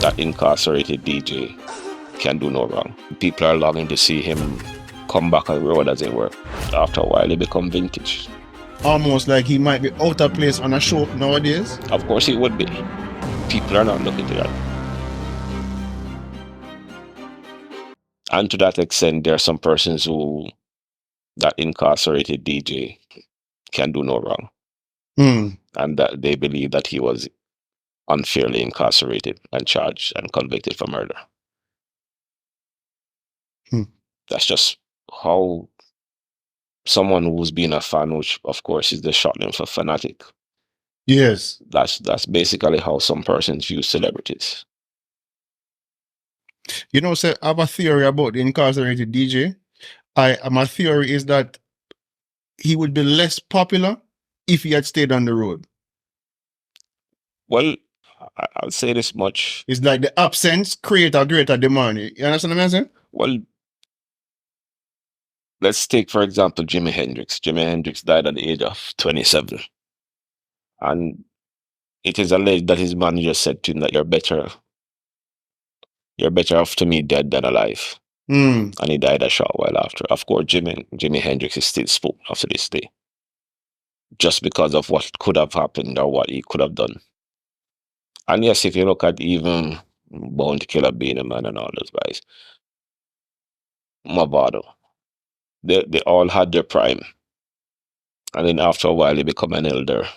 that incarcerated DJ can do no wrong. People are longing to see him come back on the road, as it were. After a while, he become vintage. Almost like he might be out of place on a show nowadays. Of course he would be. People are not looking to that. And to that extent, there are some persons who that incarcerated DJ can do no wrong. And that they believe that he was unfairly incarcerated and charged and convicted for murder. That's just how someone who's been a fan, which of course is the short name for fanatic. Yes. That's basically how some persons view celebrities. You know, sir, I have a theory about the incarcerated DJ. My theory is that he would be less popular if he had stayed on the road. Well, I'll say this much. It's like the absence create a greater demand. You understand what I'm saying? Well, let's take, for example, Jimi Hendrix. Jimi Hendrix died at the age of 27. And it is alleged that his manager said to him that you're better off to me dead than alive. And he died a short while after. Of course, Jimi Hendrix is still spoken of to this day, just because of what could have happened or what he could have done. And yes, if you look at even Bounty Killer, Beenie Man, and all those guys, Mavado, they all had their prime. And then after a while, they become an elder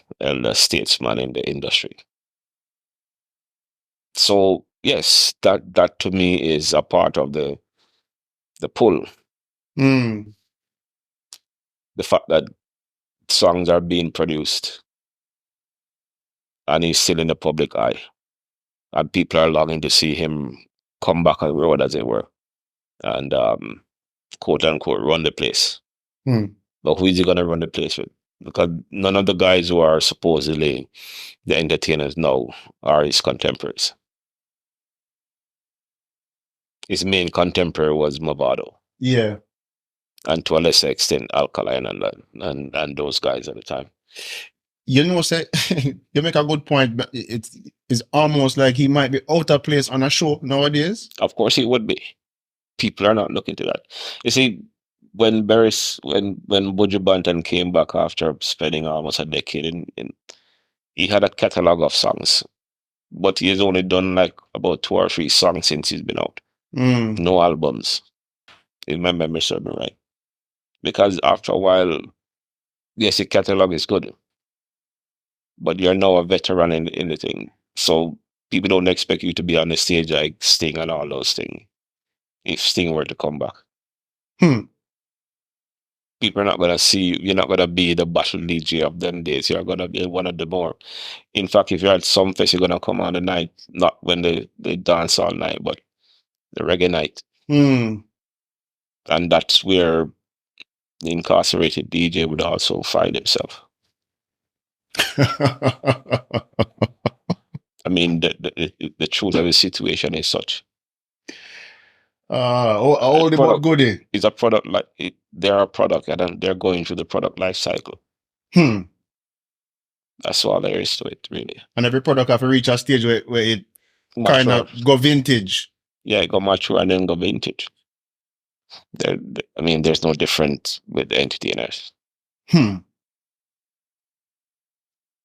statesman in the industry. So yes, that to me is a part of the pull. The fact that songs are being produced and he's still in the public eye, and people are longing to see him come back on the road, as it were, and quote unquote run the place. But who is he going to run the place with? Because none of the guys who are supposedly the entertainers now are his contemporaries. His main contemporary was Mavado. Yeah. And to a lesser extent, Alkaline and those guys at the time. You know, say, you make a good point, but it's almost like he might be out of place on a show nowadays. Of course he would be. People are not looking to that. You see, when Buju Banton came back after spending almost a decade he had a catalog of songs, but he has only done like about 2 or 3 songs since he's been out. No albums, if my memory serves me right. Because after a while, yes, your catalog is good, but you're now a veteran in the thing. So people don't expect you to be on the stage like Sting and all those things. If Sting were to come back. People are not going to see you. You're not going to be the battle DJ of them days. You're going to be one of the more. In fact, if you're at some fest, you're going to come on the night, not when they dance all night, but the Reggae Night. And that's where the incarcerated DJ would also find himself. I mean, the truth of the situation is such. All the goodie. It's a product they're a product, and they're going through the product life cycle. That's all there is to it, really. And every product have to reach a stage where it kind of go vintage. Yeah, it go mature and then go vintage. I mean, there's no difference with the entertainers.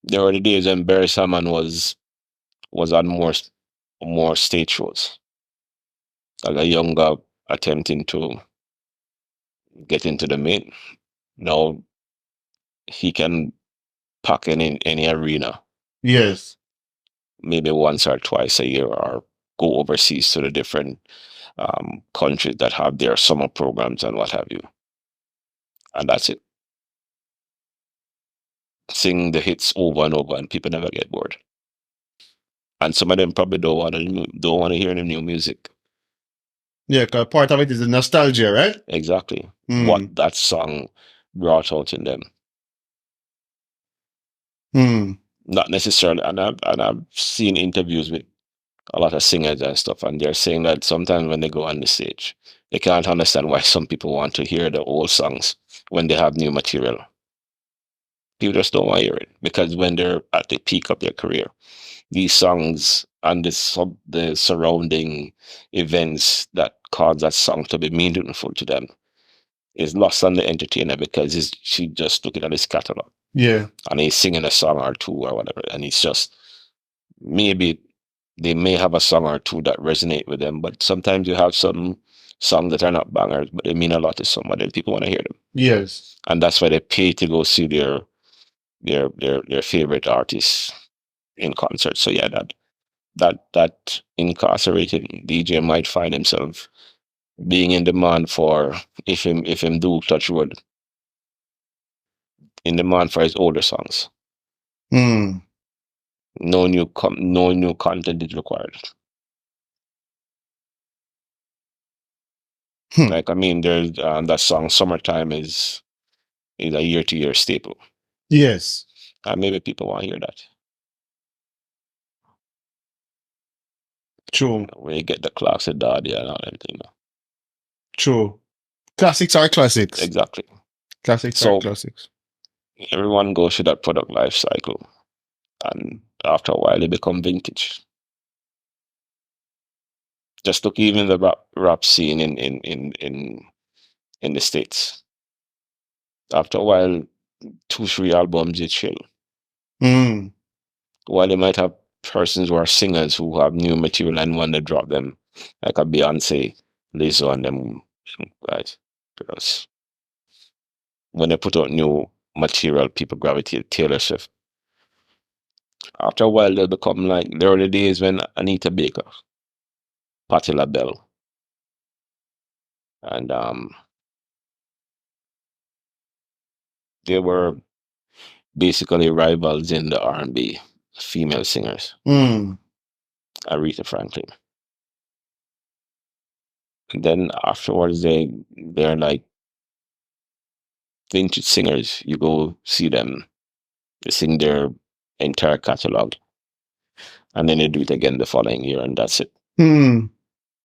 There were the days when Barry Salmon was on more stage shows. Like a younger attempting to get into the main. Now he can pack in any arena. Yes. Maybe once or twice a year, or go overseas to the different countries that have their summer programs and what have you. And that's it. Sing the hits over and over, and people never get bored. And some of them probably don't want to hear any new music. Yeah, because part of it is the nostalgia, right? Exactly. What that song brought out in them. Not necessarily. And I've seen interviews with a lot of singers and stuff, and they're saying that sometimes when they go on the stage, they can't understand why some people want to hear the old songs when they have new material. People just don't want to hear it, because when they're at the peak of their career, these songs and the surrounding events that cause that song to be meaningful to them is lost on the entertainer because she just looking at his catalog Yeah. and he's singing a song or two or whatever, and it's just maybe they may have a song or two that resonate with them, but sometimes you have some songs that are not bangers, but they mean a lot to somebody and people want to hear them. Yes. And that's why they pay to go see their favorite artists in concert. So yeah, that incarcerated DJ might find himself being in demand for if him do touch wood, in demand for his older songs. Mm. No new content is required. Like I mean, there's that song "Summertime" is a year-to-year staple. Yes. And maybe people want to hear that. True. Where you get the classic daddy and all that thing. True. Classics are classics. Exactly. Classics are So classics. everyone goes through that product life cycle, and after a while, they become vintage. Just look even the rap scene in the States. After a while, 2, 3 albums, you chill. Mm. While they might have persons who are singers who have new material and want to drop them, like a Beyonce, Lizzo, and them guys. Because when they put out new material, people gravitate Taylor Swift. After a while, they'll become like the early days when Anita Baker, Patti LaBelle, and they were basically rivals in the R&B female singers. Mm. Aretha Franklin. And then afterwards, they're like vintage singers. You go see them, they sing their entire catalog, and then they do it again the following year, and that's it. Mm.